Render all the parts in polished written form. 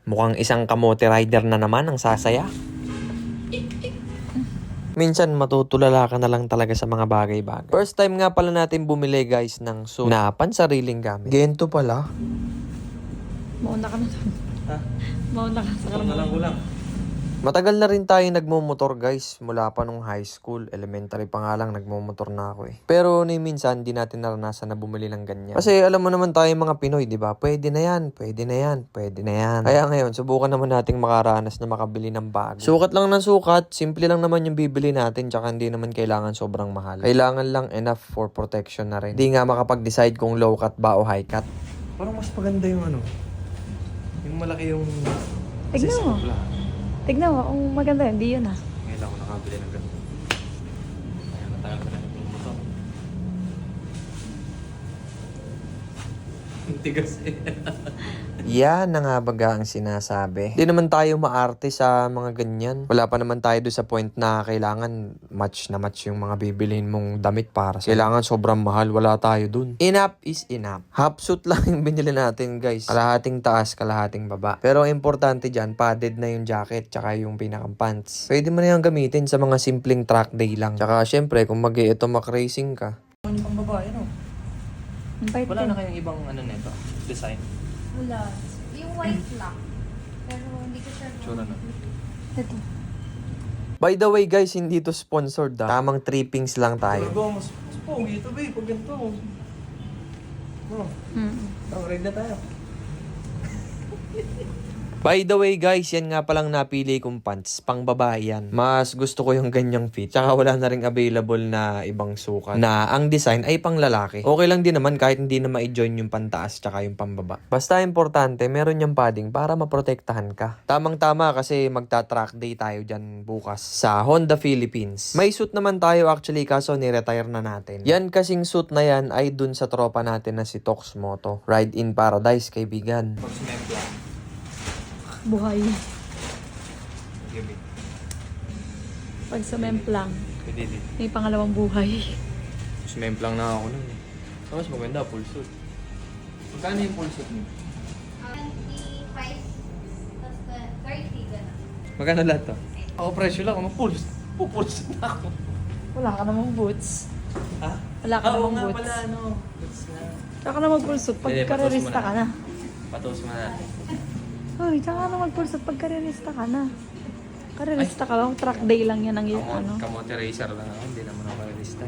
Mukhang isang kamote rider na naman ang sasaya. Minsan matutulala ka na lang talaga sa mga bagay-bagay. First time nga pala natin bumili guys ng suit na pansariling gamit. Gento pala. Mauna ka na doon. Ha? Mauna ka sa Ito na lang kulang. Matagal na rin tayo nagmumotor guys. Mula pa nung high school. Elementary pa nga lang nagmumotor na ako eh. Pero ni minsan di natin naranasan na bumili ng ganyan. Kasi alam mo naman tayo mga Pinoy, di ba? Pwede na yan, pwede na yan, pwede na yan. Kaya ngayon, subukan naman nating makaranas na makabili ng bago. Sukat lang ng sukat. Simple lang naman yung bibili natin. Tsaka hindi naman kailangan sobrang mahal. Kailangan lang enough for protection na rin. Hindi nga makapag-decide kung low cut ba o high cut. Parang mas maganda yung ano. Yung malaki yung... Tignan mo. Tignan mo, kung maganda yun, di yun ah. Ngayon ako nakabili ng ganito. Kaya matagal ko na yung motor. Ang tigas eh. Yan na nga baga ang sinasabi. Di naman tayo maarte sa mga ganyan. Wala pa naman tayo doon sa point na kailangan match na match yung mga bibilihin mong damit para sa kailangan sobrang mahal. Wala tayo dun. Enough is enough. Half suit lang yung binili natin guys. Kalahating taas, kalahating baba. Pero importante dyan, padded na yung jacket tsaka yung pinakang pants. Pwede mo na yung gamitin sa mga simpleng track day lang. Tsaka syempre kung mag-etomac racing ka. Ano yung pang babae no? Ang bait Wala din. na kayong ibang ano nito? Design? Wala. Yung white lang. Pero hindi ko sure. Tsura na. Ito. By the way guys, hindi to sponsored ah. Tamang trippings lang tayo. Talaga, mas pogi ito ba eh. Pag ganito. Oh, ready na tayo. By the way guys, yan nga palang napili kong pants. Pang babae yan. Mas gusto ko yung ganyang fit. Tsaka wala na rin available na ibang sukat. Na ang design ay pang lalaki. Okay lang din naman kahit hindi na ma-join yung pantaas tsaka yung pambaba. Basta importante, meron yung padding para maprotektahan ka. Tamang-tama kasi magta-track day tayo dyan bukas sa Honda Philippines. May suit naman tayo actually kaso ni-retire na natin. Yan kasing suit na yan ay dun sa tropa natin na si Tox Moto. Ride in Paradise, kaibigan. Pag sinempla. Buhay. Gabi. Pag sumemplang, Pwede din. may pangalawang buhay. Sumemplang na ako nun eh. So, mas maganda, full suit. Magkano yung full suit niyo? 25 plus 30 gano'n. Magkano lahat to? Ako presyo lang, full suit na ako. Wala ka namang boots. Ha? Wala ka namang boots. pala, ano. Boots na. Wala ka namang pulsot pag Hindi, patos karerista mo ka na. Patos mo na. Uy, tsaka ka namang pulsot pag karerista ka na. Karerista ka lang, track day lang yan ang ano. Kamote racer lang ako, hindi naman ako kalista.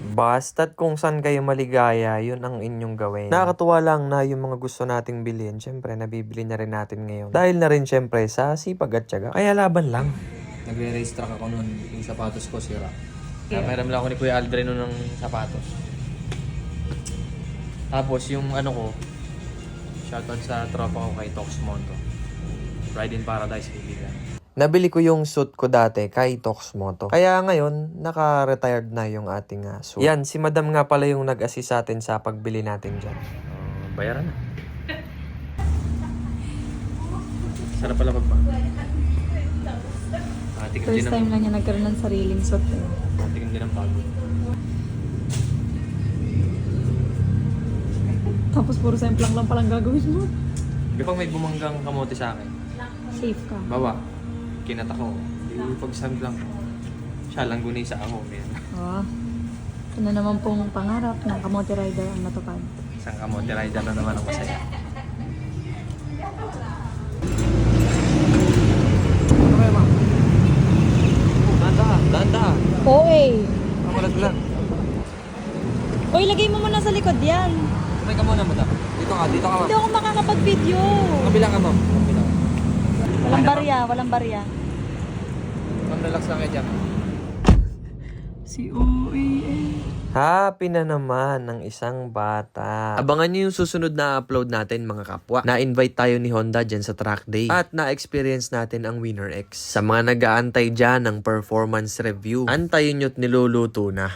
Basta't kung saan kayo maligaya, yun ang inyong gawin. Nakakatuwa lang na yung mga gusto nating bilhin, syempre nabibili na rin natin ngayon. Dahil na rin syempre sa sipag at tiyaga. Kaya laban lang. Nagre-race track ako noon, yung sapatos ko sira. Kaya mayroon lang ako ni Kuya Aldrin noon ng sapatos. Tapos yung ano ko, shoutout sa tropa ko kay Tox Moto. Ride in Paradise, kaibigan. Nabili ko yung suit ko dati kay Tox Moto. Kaya ngayon, naka-retired na yung ating suit. Yan, si Madam nga pala yung nag-assist sa atin sa pagbili natin dyan. Bayaran na. Sarap pala pagpa. First time lang niya nagkaroon ng sariling suit. Tingin din ang pagod. Tapos puro semplang lang palang gagawin mo. Kapag may bumanggang kamote sa akin, Safe ka. bawa, kinata ko. Di pag lang ko. Siya lang gunisa ako. Oh. Ito na naman pong pangarap ng kamote rider ang natupad. Isang kamote rider na naman ang masaya. Danda. Oo eh. Makulat lang. Uy, lagay mo muna sa likod yan. Teka muna, Madam. Dito ka, Hindi ako makakapag-video. Kabila ka, Ma'am. Kabila. Walang barya, walang barya. Relax lang kayo dyan. Si OAN. Happy na naman ng isang bata. Abangan nyo yung susunod na upload natin mga kapwa. Na-invite tayo ni Honda dyan sa track day. At na-experience natin ang Winner X. Sa mga nag-aantay dyan ng performance review, antayin nyo't niluluto na.